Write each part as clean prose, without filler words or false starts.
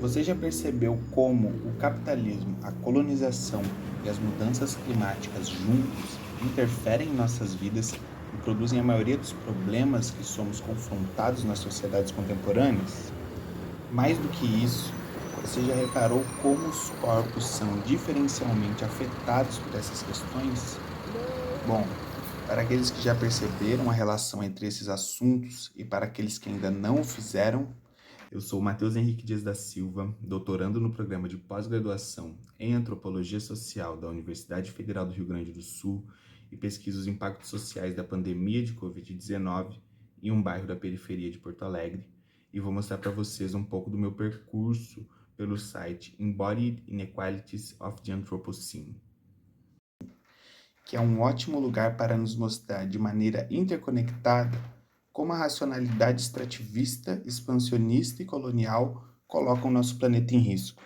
Você já percebeu como o capitalismo, a colonização e as mudanças climáticas juntos interferem em nossas vidas e produzem a maioria dos problemas que somos confrontados nas sociedades contemporâneas? Mais do que isso, você já reparou como os corpos são diferencialmente afetados por essas questões? Bom, para aqueles que já perceberam a relação entre esses assuntos e para aqueles que ainda não o fizeram, eu sou o Matheus Henrique Dias da Silva, doutorando no programa de pós-graduação em Antropologia Social da Universidade Federal do Rio Grande do Sul e pesquiso os impactos sociais da pandemia de Covid-19 em um bairro da periferia de Porto Alegre, e vou mostrar para vocês um pouco do meu percurso pelo site Embodied Inequalities of the Anthropocene, que é um ótimo lugar para nos mostrar de maneira interconectada como a racionalidade extrativista, expansionista e colonial colocam nosso planeta em risco.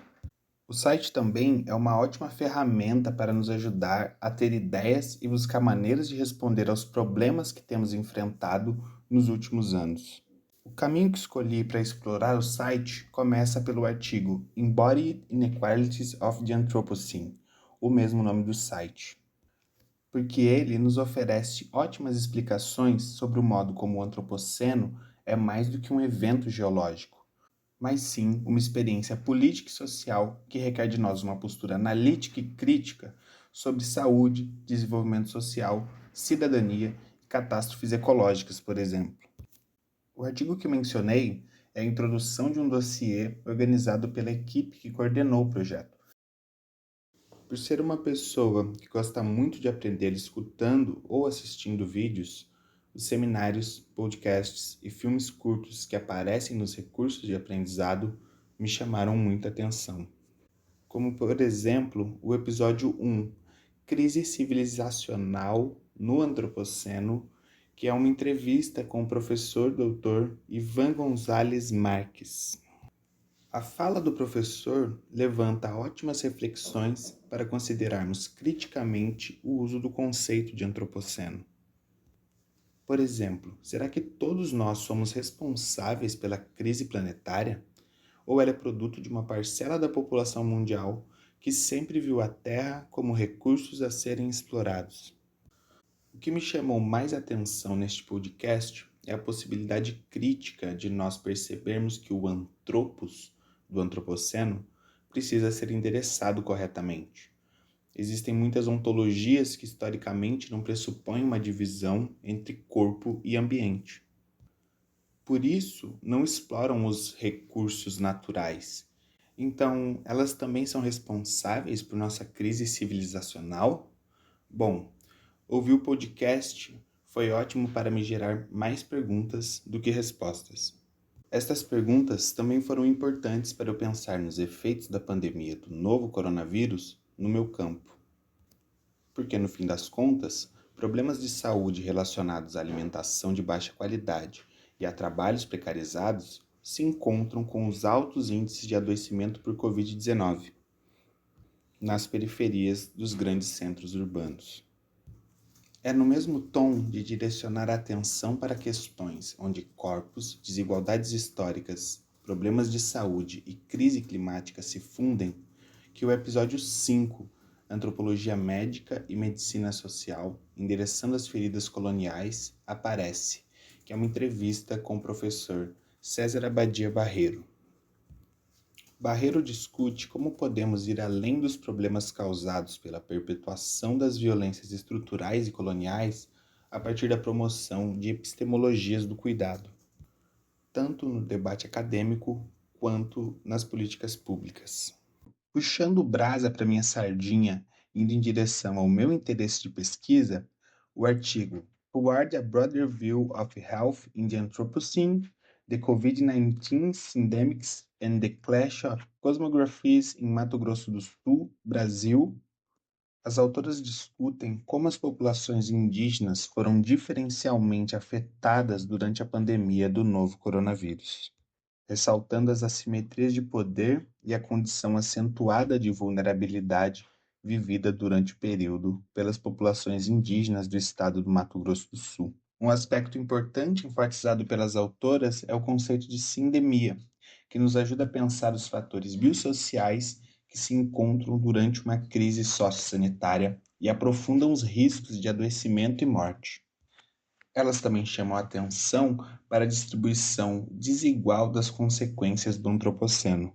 O site também é uma ótima ferramenta para nos ajudar a ter ideias e buscar maneiras de responder aos problemas que temos enfrentado nos últimos anos. O caminho que escolhi para explorar o site começa pelo artigo Embodied Inequalities of the Anthropocene, o mesmo nome do site, porque ele nos oferece ótimas explicações sobre o modo como o antropoceno é mais do que um evento geológico, mas sim uma experiência política e social que requer de nós uma postura analítica e crítica sobre saúde, desenvolvimento social, cidadania e catástrofes ecológicas, por exemplo. O artigo que mencionei é a introdução de um dossiê organizado pela equipe que coordenou o projeto. Por ser uma pessoa que gosta muito de aprender escutando ou assistindo vídeos, os seminários, podcasts e filmes curtos que aparecem nos recursos de aprendizado me chamaram muita atenção. Como, por exemplo, o episódio 1, Crise Civilizacional no Antropoceno, que é uma entrevista com o professor Dr. Ivan Gonzalez Marques. A fala do professor levanta ótimas reflexões para considerarmos criticamente o uso do conceito de antropoceno. Por exemplo, será que todos nós somos responsáveis pela crise planetária? Ou ela é produto de uma parcela da população mundial que sempre viu a Terra como recursos a serem explorados? O que me chamou mais atenção neste podcast é a possibilidade crítica de nós percebermos que o antropos do antropoceno precisa ser endereçado corretamente. Existem muitas ontologias que historicamente não pressupõem uma divisão entre corpo e ambiente. Por isso, não exploram os recursos naturais. Então, elas também são responsáveis por nossa crise civilizacional? Bom, ouvir o podcast foi ótimo para me gerar mais perguntas do que respostas. Estas perguntas também foram importantes para eu pensar nos efeitos da pandemia do novo coronavírus no meu campo. Porque, no fim das contas, problemas de saúde relacionados à alimentação de baixa qualidade e a trabalhos precarizados se encontram com os altos índices de adoecimento por Covid-19 nas periferias dos grandes centros urbanos. É no mesmo tom de direcionar a atenção para questões onde corpos, desigualdades históricas, problemas de saúde e crise climática se fundem que o episódio 5, Antropologia Médica e Medicina Social, endereçando as feridas coloniais, aparece, que é uma entrevista com o professor César Abadia Barreiro. Barreiro discute como podemos ir além dos problemas causados pela perpetuação das violências estruturais e coloniais a partir da promoção de epistemologias do cuidado, tanto no debate acadêmico quanto nas políticas públicas. Puxando brasa para minha sardinha, indo em direção ao meu interesse de pesquisa, o artigo Toward a Broader View of Health in the Anthropocene, The COVID-19 Syndemics and the Clash of Cosmographies em Mato Grosso do Sul, Brasil. As autoras discutem como as populações indígenas foram diferencialmente afetadas durante a pandemia do novo coronavírus, ressaltando as assimetrias de poder e a condição acentuada de vulnerabilidade vivida durante o período pelas populações indígenas do estado do Mato Grosso do Sul. Um aspecto importante enfatizado pelas autoras é o conceito de sindemia, que nos ajuda a pensar os fatores biosociais que se encontram durante uma crise sociosanitária e aprofundam os riscos de adoecimento e morte. Elas também chamam a atenção para a distribuição desigual das consequências do antropoceno.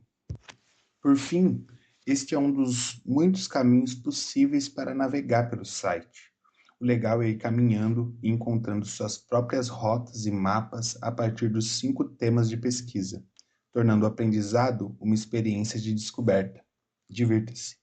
Por fim, este é um dos muitos caminhos possíveis para navegar pelo site. O legal é ir caminhando e encontrando suas próprias rotas e mapas a partir dos 5 temas de pesquisa, tornando o aprendizado uma experiência de descoberta. Divirta-se!